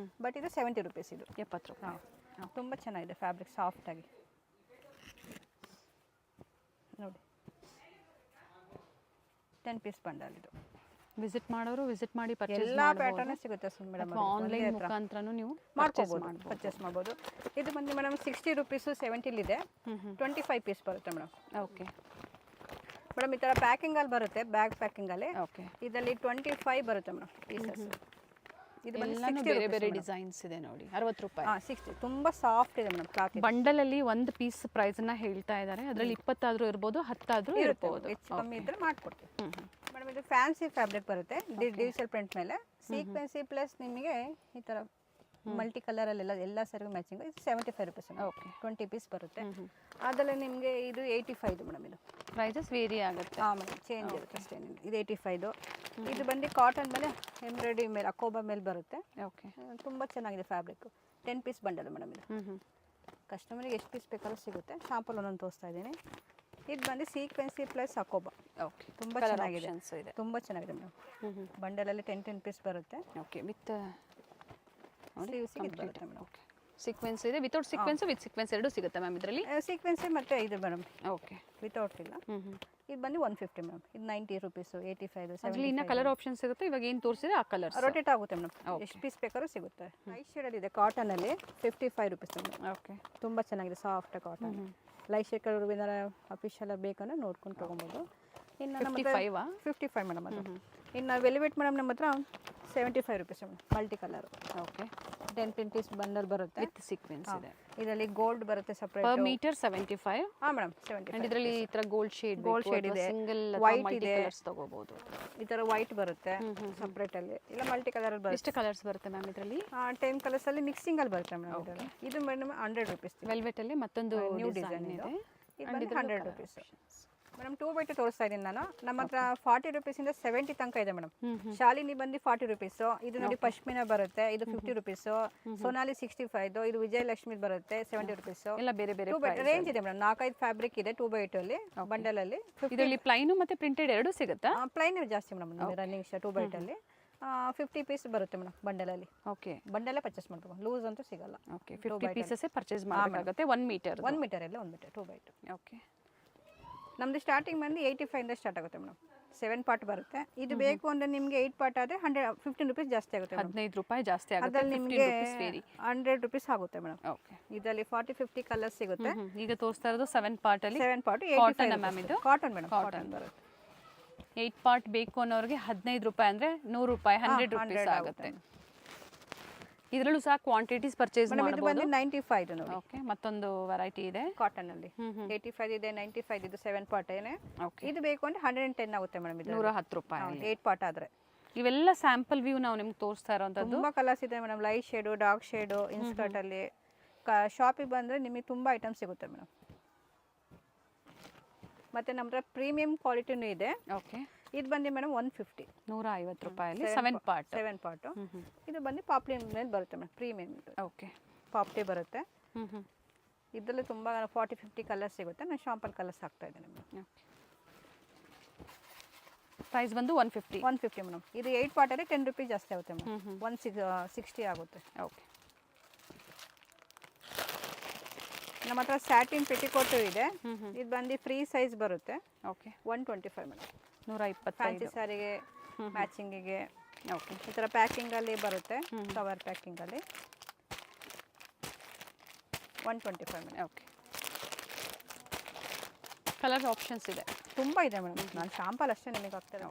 [SPEAKER 2] ಬಟ್ ಇದು 70 ರುಪೀಸ್. ಇದು
[SPEAKER 1] 70 ರೂಪಾಯಿ.
[SPEAKER 2] ತುಂಬಾ ಚೆನ್ನಾಗಿದೆ ಫ್ಯಾಬ್ರಿಕ್, ಸಾಫ್ಟ್ ಆಗಿ ನೋಡಿ. 10 ಪೀಸ್ ಬಂಡಲ್ ಇದು.
[SPEAKER 1] ವಿಸಿಟ್ ಮಾಡೋರು ವಿಸಿಟ್ ಮಾಡಿ ಪರ್ಚೇಸ್
[SPEAKER 2] ಎಲ್ಲ ಪ್ಯಾಟರ್ನ್ ಸಿಗುತ್ತೆ ಮೇಡಮ್.
[SPEAKER 1] ಆನ್ಲೈನ್ ಮುಖಾಂತರನೂ ನೀವು
[SPEAKER 2] ಪರ್ಚೇಸ್ ಮಾಡ್ಬೋದು. ಇದು ಬಂದು ಮೇಡಮ್ 60 ರುಪೀಸು 70 ಇದೆ. 25 ಪೀಸ್ ಬರುತ್ತೆ ಮೇಡಮ್.
[SPEAKER 1] ಓಕೆ
[SPEAKER 2] ಮೇಡಮ್ ಈ ಥರ ಪ್ಯಾಕಿಂಗಲ್ಲಿ ಬರುತ್ತೆ, ಬ್ಯಾಗ್ ಪ್ಯಾಕಿಂಗಲ್ಲಿ.
[SPEAKER 1] ಓಕೆ
[SPEAKER 2] ಇದರಲ್ಲಿ 25 ಬರುತ್ತೆ ಮೇಡಮ್ ಪೀಸಸ್. ಇದು ಬಂದು
[SPEAKER 1] ಬೇರೆ ಬೇರೆ ಡಿಸೈನ್ಸ್ ಇದೆ ನೋಡಿ. 60 ರೂಪಾಯಿ.
[SPEAKER 2] 60. ತುಂಬ ಸಾಫ್ಟ್ ಇದೆ ಮೇಡಮ್ ಕ್ಲಾತ್.
[SPEAKER 1] ಬಂಡಲಲ್ಲಿ ಒಂದು ಪೀಸ್ ಪ್ರೈಸನ್ನ ಹೇಳ್ತಾ ಇದ್ದಾರೆ. ಅದರಲ್ಲಿ 20 ಆದ್ರೂ ಇರ್ಬೋದು, 10 ಆದ್ರೂ ಇರ್ಬೋದು.
[SPEAKER 2] ಹೆಚ್ಚು ಕಮ್ಮಿ ಇದ್ರೆ ಮಾಡ್ಕೊಡ್ತೀವಿ ಮೇಡಮ್. ಇದು ಫ್ಯಾನ್ಸಿ ಫ್ಯಾಬ್ರಿಕ್ ಬರುತ್ತೆ ಡಿಜಿಟಲ್ ಪ್ರಿಂಟ್ ಮೇಲೆ. ಸೀಕ್ವೆನ್ಸಿ ಪ್ಲಸ್ ನಿಮಗೆ ಈ ಥರ ಮಲ್ಟಿ ಕಲರಲ್ಲೆಲ್ಲ ಎಲ್ಲ ಸರಿಗೂ ಮ್ಯಾಚಿಂಗ್. ಇದು 75 ರುಪೀಸ್.
[SPEAKER 1] ಓಕೆ
[SPEAKER 2] 20 ಪೀಸ್ ಬರುತ್ತೆ. ಅದರಲ್ಲಿ ನಿಮಗೆ ಇದು 85 ಮೇಡಮ್. ಇದು
[SPEAKER 1] ಪ್ರೈಸಸ್ ವೇರಿ ಆಗುತ್ತೆ.
[SPEAKER 2] ಹಾಂ ಮೇಡಮ್, ಚೇಂಜ್ ಇರುತ್ತೆ ಅಷ್ಟೇ. ಇದು 85. ಇದು ಬಂದು ಕಾಟನ್ ಮೇಲೆ ಎಂಬ್ರಾಯ್ಡ್ರಿ ಮೇಲೆ ಅಕೋಬಾ ಮೇಲೆ ಬರುತ್ತೆ.
[SPEAKER 1] ಓಕೆ
[SPEAKER 2] ತುಂಬ ಚೆನ್ನಾಗಿದೆ ಫ್ಯಾಬ್ರಿಕ್. 10 ಪೀಸ್ ಬಂಡಲ್ ಮೇಡಮ್ ಇದು. ಕಸ್ಟಮರಿಗೆ ಎಷ್ಟು ಪೀಸ್ ಬೇಕಾದ್ರೂ ಸಿಗುತ್ತೆ. ಶಾಂಪಲ್ ಒಂದೊಂದು ತೋರಿಸ್ತಾ ಇದ್ದೀನಿ. ಇದು ಬಂದು ಸೀಕ್ವೆನ್ಸಿ ಪ್ಲಸ್ ಅಕೋಬಾ.
[SPEAKER 1] ಓಕೆ
[SPEAKER 2] ತುಂಬ ಚೆನ್ನಾಗಿದೆ. ತುಂಬ ಚೆನ್ನಾಗಿದೆ ಮೇಡಮ್. ಬಂಡಲಲ್ಲಿ 10 ಪೀಸ್ ಬರುತ್ತೆ.
[SPEAKER 1] ಓಕೆ ವಿತ್
[SPEAKER 2] ಸ್ಲೀವ್ಸಿಗೆ ಇದು ಬರುತ್ತೆ ಮೇಡಮ್.
[SPEAKER 1] ಓಕೆ ಸೀಕ್ವೆನ್ಸ್ ಇದೆ, ವಿತೌಟ್ ಸೀಕ್ವೆನ್ಸ್ ವಿತ್ ಸೀಕ್ವೆನ್ಸ್ ಎರಡು ಸಿಗುತ್ತೆ ಮ್ಯಾಮ್ ಇದರಲ್ಲಿ.
[SPEAKER 2] ಸೀಕ್ವೆನ್ಸಿ ಮತ್ತು ಇದು ಮೇಡಮ್.
[SPEAKER 1] ಓಕೆ
[SPEAKER 2] ವಿತೌಟ್ ಇಲ್ಲ. ಇದು ಬಂದು 150 ಮೇಡಮ್. ಇದು 90 ರುಪೀಸು, 85,
[SPEAKER 1] ಅದರಲ್ಲಿ ಇನ್ನೂ ಕಲರ್ ಆಪ್ಷನ್ಸ್ ಇರುತ್ತೆ. ಇವಾಗ ಏನು ತೋರಿಸಿದ್ರೆ ಆ ಕಲರ್
[SPEAKER 2] ರೊಟೇಟ್ ಆಗುತ್ತೆ ಮೇಡಮ್. ಎಷ್ಟು ಪೀಸ್ ಬೇಕಾದ್ರೂ ಸಿಗುತ್ತೆ. ಲೈಟ್ ಶೇಡಲ್ಲಿ ಇದೆ ಕಾಟನಲ್ಲಿ. 55 ರುಪೀಸ್ ಮೇಡಮ್. ಓಕೆ ತುಂಬ ಚೆನ್ನಾಗಿದೆ, soft cotton. Light shade colour ಏನಾರ ಅಫಿಷಿಯಲ್ ಬೇಕಂದ್ರೆ ನೋಡ್ಕೊಂಡು ತೊಗೊಬೋದು. ಇನ್ನು ನಮ್ಮ 55 ಮೇಡಮ್. ಅದು ಇನ್ನು ವೆಲ್ವೆಟ್ ಮೇಡಮ್ ನಮ್ಮ ಹತ್ರ 75 rupees madam. Multi colour.
[SPEAKER 1] Okay
[SPEAKER 2] 10 piece bundle ಬರುತ್ತೆ
[SPEAKER 1] ವಿತ್ ಸೀಕ್ವೆನ್ಸ್ ಇದೆ.
[SPEAKER 2] ಇದರಲ್ಲಿ ಗೋಲ್ಡ್ ಬರುತ್ತೆ ಸಪ್ರೇಟ್.
[SPEAKER 1] Per metre 75.
[SPEAKER 2] ಹಾಂ ಮೇಡಮ್ 75.
[SPEAKER 1] ಅಂಡ್ ಇದರಲ್ಲಿ ಈ ತರ ಗೋಲ್ಡ್ ಶೇಡ್
[SPEAKER 2] ಇದೆ,
[SPEAKER 1] ಸಿಂಗಲ್
[SPEAKER 2] ವೈಟ್
[SPEAKER 1] ಮಲ್ಟಿ
[SPEAKER 2] ಇದೆ,
[SPEAKER 1] ಕಲರ್ಸ್ ತಗೋಬಹುದು.
[SPEAKER 2] ಈ ತರ ವೈಟ್ ಬರುತ್ತೆ ಸಪ್ರೇಟ್ ಅಲ್ಲಿ, ಇಲ್ಲ ಮಲ್ಟಿ ಕಲರ್ ಅಲ್ಲಿ ಬರುತ್ತೆ.
[SPEAKER 1] ಎಷ್ಟು ಕಲರ್ಸ್ ಬರುತ್ತೆ ಮ್ಯಾಮ್ ಇದರಲ್ಲಿ?
[SPEAKER 2] 10 ಕಲರ್ಸ್ ಅಲ್ಲಿ ಮಿಕ್ಸಿಂಗ್ ಅಲ್ಲಿ ಬರುತ್ತೆ ಮೇಡಮ್. ಇದರಲ್ಲಿ ಇದು ಮೇಡಮ್ 100 ರುಪೀಸ್.
[SPEAKER 1] ವೆಲ್ವೆಟ್ ಅಲ್ಲಿ ಮತ್ತೊಂದು
[SPEAKER 2] ನ್ಯೂ ಡಿಸೈನ್ ಇದೆ. ಇದು 100 ರುಪೀಸ್ ಮೇಡಮ್. 2x2 ತೋರಿಸ್ತಾ ಇದ್ದೀನಿ ನಾನು. ನಮ್ಮ ಹತ್ರ 40 ರುಪೀಸಿಂದ 70 ತನಕ ಇದೆ ಮೇಡಮ್. ಶಾಲಿನಿ ಬಂದು 40 ರುಪೀಸು. ಇದು ನೋಡಿ ಪಶ್ಮಿನಾ ಬರುತ್ತೆ, ಇದು 50 ರುಪೀಸು. ಸೋನಾಲಿ 65. ಇದು ವಿಜಯಲಕ್ಷ್ಮಿ ಬರುತ್ತೆ 70 ರುಪೀಸು.
[SPEAKER 1] ಎಲ್ಲ ಬೇರೆ ಬೇರೆ
[SPEAKER 2] ರೇಂಜ್ ಇದೆ ಮೇಡಮ್. 4-5 ಫ್ಯಾಬ್ರಿಕ್ ಇದೆ 2x2 ಅಲ್ಲಿ ಬಂಡಲ್ ಅಲ್ಲಿ.
[SPEAKER 1] ಇದರಲ್ಲಿ ಪ್ಲೈನು ಮತ್ತೆ ಪ್ರಿಂಟೆಡ್ ಎರಡು ಸಿಗುತ್ತಾ?
[SPEAKER 2] ಪ್ಲೈನ್ ಜಾಸ್ತಿ ಮೇಡಮ್ ರನ್ನಿಂಗ್ 2x2 ಅಲ್ಲಿ. 50 ಪೀಸ್ ಬರುತ್ತೆ ಮೇಡಮ್ ಬಂಡಲಲ್ಲಿ.
[SPEAKER 1] ಓಕೆ
[SPEAKER 2] ಬಂಡಲೇ ಪರ್ಚೇಸ್ ಮಾಡಬೇಕು, ಲೂಸ್ ಅಂತೂ ಸಿಗಲ್ಲ.
[SPEAKER 1] ಓಕೆ 50 ಪೀಸಸ್ ಪರ್ಚೇಸ್ ಮಾಡಬೇಕಾಗುತ್ತೆ. 1 ಮೀಟರ್.
[SPEAKER 2] 1 ಮೀಟರ್ ಎಲ್ಲ 1 ಮೀಟರ್ 2x2.
[SPEAKER 1] ಓಕೆ
[SPEAKER 2] ನಮ್ಮದು ಸ್ಟಾರ್ಟಿಂಗ್ ಬಂದು 85 ಇಂದ ಸ್ಟಾರ್ಟ್ ಆಗುತ್ತೆ ಮೇಡಮ್. 7 ಪಾರ್ಟ್ ಬರುತ್ತೆ. ಇದು ಬೇಕು ಅಂದರೆ ನಿಮಗೆ 8 ಪಾರ್ಟ್ ಆದರೆ 15 ರುಪೀಸ್ ಜಾಸ್ತಿ ಆಗುತ್ತೆ.
[SPEAKER 1] 15 ರೂಪಾಯಿ ಜಾಸ್ತಿ ಆಗುತ್ತೆ.
[SPEAKER 2] ಅದರಲ್ಲಿ ನಿಮಗೆ 100 ರುಪೀಸ್ ಆಗುತ್ತೆ ಮೇಡಮ್.
[SPEAKER 1] ಓಕೆ
[SPEAKER 2] ಇದರಲ್ಲಿ 40-50 ಕಲರ್ಸ್ ಸಿಗುತ್ತೆ.
[SPEAKER 1] ಈಗ ತೋರಿಸ್ತಾ ಇರೋದು 7 ಪಾರ್ಟ್ ಅಲ್ಲಿ.
[SPEAKER 2] 7 ಪಾರ್ಟ್
[SPEAKER 1] ಕಾಟನ್ ಮ್ಯಾಮ್ ಇದು.
[SPEAKER 2] Cotton madam. ಕಾಟನ್ ಬರುತ್ತೆ.
[SPEAKER 1] 8 ಪಾರ್ಟ್ ಬೇಕು ಅನ್ನೋರಿಗೆ 15 ರೂಪಾಯಿ ಅಂದರೆ 100 ರೂಪಾಯಿ 100 ರುಪೀಸ್ ಆಗುತ್ತೆ. ಇದರಲ್ಲೂ ಸಹ ಕ್ವಾಂಟಿಟೀಸ್ ಪರ್ಚೇಸ್ ಮಾಡಬಹುದು.
[SPEAKER 2] 95 ನೋಡಿ.
[SPEAKER 1] ಓಕೆ ಮತ್ತೊಂದು ವೆರೈಟಿ ಇದೆ
[SPEAKER 2] ಕಾಟನ್ ಅಲ್ಲಿ. 85 ಇದೆ, 95 ಇದು 7 ಪಾರ್ಟ್ ಏನೇ. ಇದು ಬೇಕು ಅಂದ್ರೆ 110 ಆಗುತ್ತೆ ಮೇಡಮ್. ಇದು
[SPEAKER 1] 110 ರೂಪಾಯಿ
[SPEAKER 2] 8 ಪಾರ್ಟ್ ಆದ್ರೆ.
[SPEAKER 1] ಇವೆಲ್ಲ ಸ್ಯಾಂಪಲ್ ವ್ಯೂ ನಾವು ನಿಮ್ಗೆ ತೋರಿಸ್ತಾ ಇರೋಂಥದ್ದು.
[SPEAKER 2] ತುಂಬಾ ಕಲರ್ಸ್ ಇದೆ madam. Light shade, dark shade, inskirt ಅಲ್ಲಿ. ಶಾಪಿಗೆ ಬಂದ್ರೆ ನಿಮಗೆ ತುಂಬಾ ಐಟಮ್ ಸಿಗುತ್ತೆ ಮೇಡಮ್. ಮತ್ತೆ ನಮ್ಮ ಹತ್ರ ಪ್ರೀಮಿಯಂ ಕ್ವಾಲಿಟಿನೂ ಇದೆ.
[SPEAKER 1] ಓಕೆ
[SPEAKER 2] ಇದು ಬಂದು ಮೇಡಮ್ 150.
[SPEAKER 1] 150 ರೂಪಾಯಲ್ಲಿ 7 ಪಾರ್ಟ್.
[SPEAKER 2] 7 ಪಾರ್ಟ್. ಇದು ಬಂದು ಪಾಪ್ಲಿ ಮೇಲೆ ಬರುತ್ತೆ ಮೇಡಮ್. ಪ್ರೀಮಿಯಂ.
[SPEAKER 1] ಓಕೆ
[SPEAKER 2] ಪಾಪ್ಲಿ ಬರುತ್ತೆ. ಇದರಲ್ಲಿ ತುಂಬ 40-50 ಕಲರ್ಸ್ ಸಿಗುತ್ತೆ. ನಾನು ಶಾಂಪಲ್ ಕಲರ್ಸ್ ಹಾಕ್ತಾ ಇದ್ದೇನೆ ಮೇಡಮ್.
[SPEAKER 1] ಪ್ರೈಸ್ ಬಂದು 150.
[SPEAKER 2] 150 ಮೇಡಮ್. ಇದು 8 ಪಾರ್ಟಲ್ಲಿ 10 ರುಪೀಸ್ ಜಾಸ್ತಿ ಆಗುತ್ತೆ ಮೇಡಮ್. 160 ಆಗುತ್ತೆ.
[SPEAKER 1] ಓಕೆ
[SPEAKER 2] ನಮ್ಮ ಹತ್ರ ಸ್ಯಾಟಿನ್ ಪೆಟಿಕೋಟು ಇದೆ. ಇದು ಬಂದು ಫ್ರೀ ಸೈಜ್ ಬರುತ್ತೆ.
[SPEAKER 1] Okay
[SPEAKER 2] 125 madam.
[SPEAKER 1] 125
[SPEAKER 2] ಫ್ಯಾನ್ಸಿ ಸ್ಯಾರಿಗೆ ಮ್ಯಾಚಿಂಗಿಗೆ.
[SPEAKER 1] ಓಕೆ
[SPEAKER 2] ಈ ಥರ ಪ್ಯಾಕಿಂಗಲ್ಲಿ ಬರುತ್ತೆ. ಕವರ್ ಪ್ಯಾಕಿಂಗಲ್ಲಿ 125 ಮೇಡಮ್.
[SPEAKER 1] ಓಕೆ ಕಲರ್ ಆಪ್ಷನ್ಸ್ ಇದೆ,
[SPEAKER 2] ತುಂಬ ಇದೆ ಮೇಡಮ್. ನಾನು ಶಾಂಪಲ್ ಅಷ್ಟೇ ನಿಮಗೆ ಆಗ್ತದೆ.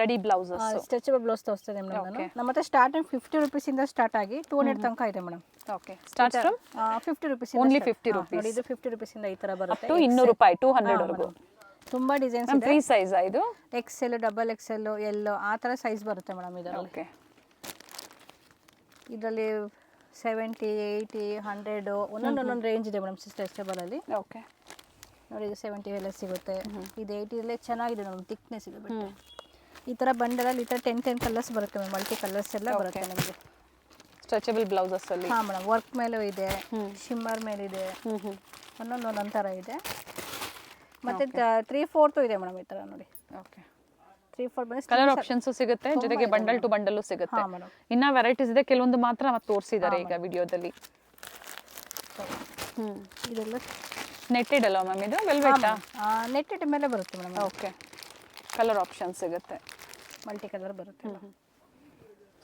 [SPEAKER 1] ರೆಡಿ ಬ್ಲೌಸಸ್,
[SPEAKER 2] ಸ್ಟ್ರೆಚಬಲ್ ಬ್ಲೌಸ್ ತೋರಿಸ್ತದೆ ಮೇಡಮ್. ನಮ್ಮ ಹತ್ರ ಸ್ಟಾರ್ಟಿಂಗ್ 50 ರುಪೀಸಿಂದ ಸ್ಟಾರ್ಟ್ ಆಗಿ 200 ತನಕ ಇದೆ madam.
[SPEAKER 1] Okay starts from
[SPEAKER 2] 50 rupees.
[SPEAKER 1] Only 50 rupees.
[SPEAKER 2] ನೋಡಿ ಇದು 50 ರುಪೀಸಿಂದ ಈ ಥರ ಬರುತ್ತೆ.
[SPEAKER 1] 200 ರೂಪಾಯಿ 200 ವರೆಗೂ
[SPEAKER 2] ತುಂಬ ಡಿಸೈನ್ಸ್ ಇದೆ.
[SPEAKER 1] ಫ್ರೀ ಸೈಜ್ ಇದು
[SPEAKER 2] XL, XXL, L ಆ ಥರ ಸೈಜ್ ಬರುತ್ತೆ ಮೇಡಮ್ ಇದರಲ್ಲಿ.
[SPEAKER 1] ಓಕೆ
[SPEAKER 2] ಇದರಲ್ಲಿ 70, 80, 100 ಒಂದೊಂದು ರೇಂಜ್ ಇದೆ ಮೇಡಮ್. ಸ್ಟ್ರೆಚಬಲ್ ಅಲ್ಲಿ.
[SPEAKER 1] ಓಕೆ
[SPEAKER 2] ನೋಡಿ ಇದು 70 ಎಲ್ಲ ಸಿಗುತ್ತೆ. ಇದು 80 ಅಲ್ಲೇ ಚೆನ್ನಾಗಿದೆ ಮೇಡಮ್. ಥಿಕ್ನೆಸ್ ಇದೆ ಬಟ್ ಈ ಥರ ಬಂಡಲಲ್ಲಿ ಈ ಥರ 10 ಕಲರ್ಸ್ ಬರುತ್ತೆ ಮೇಡಮ್. ಮಲ್ಟಿ ಕಲರ್ಸ್ ಎಲ್ಲ ಬರುತ್ತೆ ನಮಗೆ.
[SPEAKER 1] ಸ್ಟ್ರೆಚಬಲ್ ಬ್ಲೌಸಸ್ ಅಲ್ಲಿ.
[SPEAKER 2] ಹಾಂ ಮೇಡಮ್. ವರ್ಕ್ ಮೇಲೂ ಇದೆ, ಶಿಮ್ಮರ್ ಮೇಲಿದೆ, ಒಂದೊಂದು ಥರ ಇದೆ. ಮತ್ತೆ 3/4 ಇದೆ ಮೇಡಮ್ ಈ ಥರ ನೋಡಿ.
[SPEAKER 1] ಓಕೆ
[SPEAKER 2] 3/4 ಬಂದು
[SPEAKER 1] ಕಲರ್ ಆಪ್ಷನ್ಸ್ ಸಿಗುತ್ತೆ, ಜೊತೆಗೆ ಬಂಡಲ್ ಟು ಬಂಡಲ್ ಸಿಗುತ್ತೆ. ಇನ್ನ ವೆರೈಟೀಸ್ ಇದೆ, ಕೆಲವೊಂದು ಮಾತ್ರ ಮತ್ತೆ ತೋರಿಸಿದ್ದಾರೆ ಈಗ ವಿಡಿಯೋದಲ್ಲಿ.
[SPEAKER 2] ಇದೆಲ್ಲ
[SPEAKER 1] ನೆಟ್ಟೆಡ್ ಅಲ್ವಾ ಮ್ಯಾಮ್ ಇದು? ವೆಲ್ವೆಟ್
[SPEAKER 2] ನೆಟ್ಟೆಡ್ ಮೇಲೆ ಬರುತ್ತೆ ಮೇಡಮ್.
[SPEAKER 1] ಓಕೆ ಕಲರ್ ಆಪ್ಷನ್ ಸಿಗುತ್ತೆ.
[SPEAKER 2] ಮಲ್ಟಿ ಕಲರ್ ಬರುತ್ತೆ.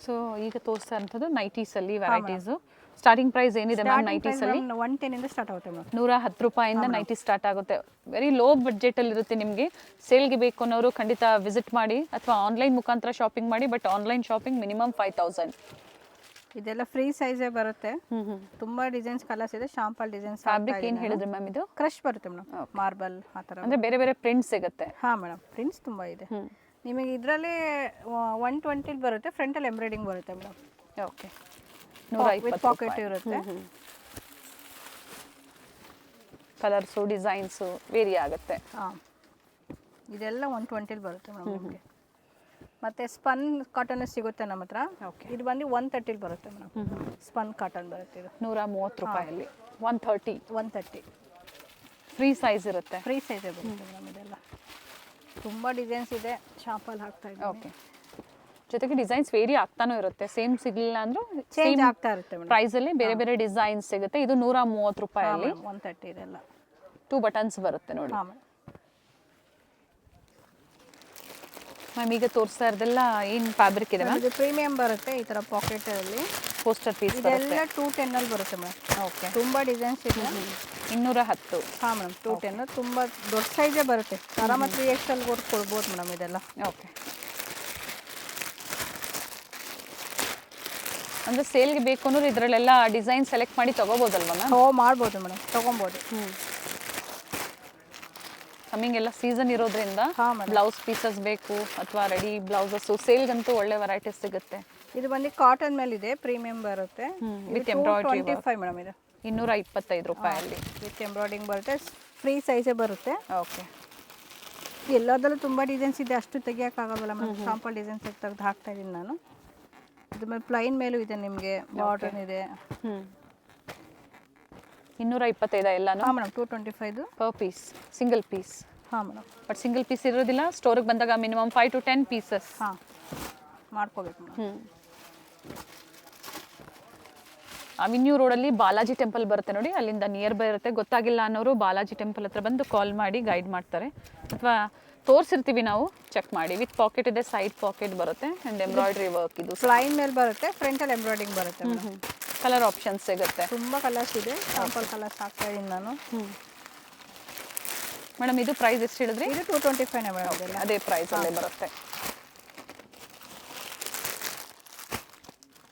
[SPEAKER 1] ಸೊ ಈಗ ತೋರಿಸ್ತಾ ಇರೋಂಥದ್ದು ನೈಟೀಸಲ್ಲಿ ವೆರೈಟೀಸು. ಸ್ಟಾರ್ಟಿಂಗ್ ಪ್ರೈಸ್ ಏನಿದೆ ಮ್ಯಾಮ್ ನೈಟೀಸಲ್ಲಿ?
[SPEAKER 2] 110 ಇಂದ ಸ್ಟಾರ್ಟ್ ಆಗುತ್ತೆ ಮ್ಯಾಮ್.
[SPEAKER 1] 110 ರೂಪಾಯಿಂದ ನೈಟಿ ಸ್ಟಾರ್ಟ್ ಆಗುತ್ತೆ. ವೆರಿ ಲೋ ಬಡ್ಜೆಟಲ್ಲಿ ಇರುತ್ತೆ ನಿಮಗೆ. ಸೇಲ್ಗೆ ಬೇಕು ಅನ್ನೋರು ಖಂಡಿತ ವಿಸಿಟ್ ಮಾಡಿ ಅಥವಾ ಆನ್ಲೈನ್ ಮುಖಾಂತರ ಶಾಪಿಂಗ್ ಮಾಡಿ. But online shopping minimum 5000.
[SPEAKER 2] ಇದೆಲ್ಲ ಫ್ರೀ ಸೈಜೇ ಬರುತ್ತೆ. ತುಂಬಾ ಡಿಸೈನ್ಸ್ ಕಲರ್ಸ್ ಇದೆ. Sample designs.
[SPEAKER 1] ಫ್ಯಾಬ್ರಿಕ್ ಏನು ಹೇಳಿದ್ರಿ ಮ್ಯಾಮ್ ಇದು?
[SPEAKER 2] ಕ್ರಶ್ ಬರುತ್ತೆ ಮೇಡಮ್, ಮಾರ್ಬಲ್ ಆ ಥರ.
[SPEAKER 1] ಅಂದರೆ ಬೇರೆ ಬೇರೆ ಪ್ರಿಂಟ್ ಸಿಗುತ್ತೆ.
[SPEAKER 2] ಹಾಂ ಮೇಡಮ್, ಪ್ರಿಂಟ್ಸ್ ತುಂಬ ಇದೆ. ನಿಮಗೆ ಇದರಲ್ಲಿ 120 ಬರುತ್ತೆ. ಫ್ರಂಟಲ್ಲಿ ಎಂಬ್ರಾಯ್ಡಿಂಗ್ ಬರುತ್ತೆ ಮೇಡಮ್.
[SPEAKER 1] ಓಕೆ,
[SPEAKER 2] ವಿತ್ ಪಾಕೆಟ್ ಇರುತ್ತೆ.
[SPEAKER 1] ಕಲರ್ಸು ಡಿಸೈನ್ಸು ವೇರಿ ಆಗುತ್ತೆ.
[SPEAKER 2] ಹಾಂ, ಇದೆಲ್ಲ 120 ಬರುತ್ತೆ ಮೇಡಮ್ ನಿಮಗೆ. ಮತ್ತು ಸ್ಪನ್ ಕಾಟನ್ ಸಿಗುತ್ತೆ ನಮ್ಮ ಹತ್ರ.
[SPEAKER 1] ಓಕೆ,
[SPEAKER 2] ಇದು ಬಂದು 130 ಬರುತ್ತೆ ಮೇಡಮ್. ಸ್ಪನ್ ಕಾಟನ್ ಬರುತ್ತೆ ಇದು
[SPEAKER 1] 130 ರೂಪಾಯಲ್ಲಿ. 130 ಫ್ರೀ ಸೈಜ್ ಇರುತ್ತೆ.
[SPEAKER 2] ಫ್ರೀ ಸೈಜೇ ಬರುತ್ತೆ ಮೇಡಮ್. ಇದೆಲ್ಲ ತುಂಬ ಡಿಸೈನ್ಸ್ ಇದೆ. ಶಾಂಪಲ್ ಹಾಕ್ತಾ ಇದ್ದೀನಿ.
[SPEAKER 1] ಓಕೆ, ಜೊತೆಗೆ ಡಿಸೈನ್ಸ್ ವೇರಿ ಆಗ್ತಾನೂ ಇರುತ್ತೆ. ಸೇಮ್ ಸಿಗಲಿಲ್ಲ ಅಂದ್ರೂ
[SPEAKER 2] ಚೇಂಜ್ ಆಗ್ತಾ ಇರುತ್ತೆ ಮೇಡಮ್.
[SPEAKER 1] ಪ್ರೈಸಲ್ಲಿ ಬೇರೆ ಬೇರೆ ಡಿಸೈನ್ಸ್ ಸಿಗುತ್ತೆ. ಇದು 130 ರೂಪಾಯಲ್ಲಿ.
[SPEAKER 2] 130 ಇದೆಲ್ಲ
[SPEAKER 1] 2 ಬಟನ್ಸ್ ಬರುತ್ತೆ ನೋಡಿ.
[SPEAKER 2] ಹಾಂ ಮೇಡಮ್.
[SPEAKER 1] ಮ್ಯಾಮ್ ಈಗ ತೋರಿಸ್ತಾ ಇರೋದೆಲ್ಲ ಏನು ಫ್ಯಾಬ್ರಿಕ್ ಇದೆ ಮ್ಯಾಮ್?
[SPEAKER 2] ಇದು ಪ್ರೀಮಿಯಂ ಬರುತ್ತೆ. ಈ ಥರ ಪಾಕೆಟಲ್ಲಿ
[SPEAKER 1] ಪೋಸ್ಟರ್ ಪೀಸ್
[SPEAKER 2] ಇದೆಲ್ಲ 210 ಅಲ್ಲಿ ಬರುತ್ತೆ ಮೇಡಮ್.
[SPEAKER 1] ಓಕೆ,
[SPEAKER 2] ತುಂಬ ಡಿಸೈನ್ಸ್ ಇದೆ.
[SPEAKER 1] 210.
[SPEAKER 2] ಹಾಂ ಮೇಡಮ್, 210 ತುಂಬ ದೊಡ್ಡ ಸೈಜೇ ಬರುತ್ತೆ. ಆರಾಮಾಗಿ 3XL ಕೊಡ್ಬೋದು ಮೇಡಮ್ ಇದೆಲ್ಲ.
[SPEAKER 1] ಓಕೆ, ಅಂದರೆ ಸೇಲ್ಗೆ ಬೇಕು ಅನ್ನೋರು ಇದರಲ್ಲೆಲ್ಲ ಡಿಸೈನ್ ಸೆಲೆಕ್ಟ್ ಮಾಡಿ ತೊಗೋಬೋದಲ್ವ ಮ್ಯಾಮ್?
[SPEAKER 2] ಮಾಡ್ಬೋದು ಮೇಡಮ್, ತೊಗೊಬೋದು.
[SPEAKER 1] ಕಮ್ಮಿಂಗ್ ಎಲ್ಲ ಸೀಸನ್ ಇರೋದ್ರಿಂದ
[SPEAKER 2] ಹಾಂ ಮೇಡಮ್.
[SPEAKER 1] ಬ್ಲೌಸ್ ಪೀಸಸ್ ಬೇಕು ಅಥವಾ ರೆಡಿ ಬ್ಲೌಸಸ್ಸು ಸೇಲ್ಗಂತೂ ಒಳ್ಳೆ ವೆರೈಟೀಸ್ ಸಿಗುತ್ತೆ.
[SPEAKER 2] ಇದು ಬಂದು ಕಾಟನ್ ಮೇಲೆ ಇದೆ. ಪ್ರೀಮಿಯಂ ಬರುತ್ತೆ.
[SPEAKER 1] With embroidery
[SPEAKER 2] 25 madam. ಇದು
[SPEAKER 1] 225 ರೂಪಾಯಲ್ಲಿ
[SPEAKER 2] ವಿತ್ ಎಂಬ್ರಾಯ್ಡಿಂಗ್ ಬರುತ್ತೆ. ಫ್ರೀ ಸೈಜೇ ಬರುತ್ತೆ.
[SPEAKER 1] ಓಕೆ,
[SPEAKER 2] ಎಲ್ಲದರಲ್ಲೂ ತುಂಬ ಡಿಸೈನ್ಸ್ ಇದೆ. ಅಷ್ಟು ತೆಗಿಯೋಕ್ಕಾಗಲ್ಲ ಮೇಡಮ್. ಶಾಂಪಲ್ ಡಿಸೈನ್ಸ್ ತೆಗೆದು ಹಾಕ್ತಾ ಇದ್ದೀನಿ ನಾನು. ಇದ್ರ ಮೇಲೆ ಪ್ಲೈನ್ ಮೇಲೂ ಇದೆ ನಿಮಗೆ. ಬಾರ್ಡರ್ ಇದೆ.
[SPEAKER 1] 225 ಎಲ್ಲಾನು?
[SPEAKER 2] ಹಾಂ madam, 225
[SPEAKER 1] per piece, single piece.
[SPEAKER 2] ಹಾಂ ಮೇಡಮ್.
[SPEAKER 1] ಬಟ್ ಸಿಂಗಲ್ ಪೀಸ್ ಇರೋದಿಲ್ಲ. ಸ್ಟೋರಿಗೆ ಬಂದಾಗ ಮಿನಿಮಮ್ 5 to 10 ಪೀಸಸ್.
[SPEAKER 2] ಹಾಂ, ಮಾಡ್ಕೋಬೇಕು ಮೇಡಮ್.
[SPEAKER 1] ಅವಿನ್ಯೂ ರೋಡಲ್ಲಿ ಬಾಲಾಜಿ ಟೆಂಪಲ್ ಬರುತ್ತೆ ನೋಡಿ. ಅಲ್ಲಿಂದ ನಿಯರ್ ಬೈ ಇರುತ್ತೆ. ಗೊತ್ತಾಗಿಲ್ಲ ಅನ್ನೋರು ಬಾಲಾಜಿ ಟೆಂಪಲ್ ಹತ್ರ ಬಂದು ಕಾಲ್ ಮಾಡಿ ಗೈಡ್ ಮಾಡ್ತಾರೆ. ಅಥವಾ ತೋರಿಸಿರ್ತೀವಿ ನಾವು, ಚೆಕ್ ಮಾಡಿ. ವಿತ್ ಪಾಕೆಟ್ ಇದೆ, ಸೈಡ್ ಪಾಕೆಟ್ ಬರುತ್ತೆ ಆ್ಯಂಡ್ ಎಂಬ್ರಾಯ್ಡ್ರಿ ವರ್ಕ್. ಇದು
[SPEAKER 2] ಪ್ಲೈನ್ ಮೇಲೆ ಬರುತ್ತೆ. ಫ್ರಂಟಲ್ಲಿ ಎಂಬ್ರಾಯ್ಡಿಂಗ್ ಬರುತ್ತೆ.
[SPEAKER 1] ಕಲರ್ ಆಪ್ಷನ್ಸ್ ಸಿಗುತ್ತೆ.
[SPEAKER 2] ತುಂಬ ಕಲರ್ಸ್ ಇದೆ. ಶಾಂಪಲ್ ಕಲರ್ಸ್ ಹಾಕ್ತಾ ಇದ್ದೀನಿ ನಾನು.
[SPEAKER 1] ಮೇಡಮ್ ಇದು ಪ್ರೈಸ್ ಎಷ್ಟು ಹೇಳಿದ್ರಿ?
[SPEAKER 2] ಇದು 225 ಮೇಡಮ್.
[SPEAKER 1] ಅದೇ ಪ್ರೈಸಲ್ಲೇ ಬರುತ್ತೆ.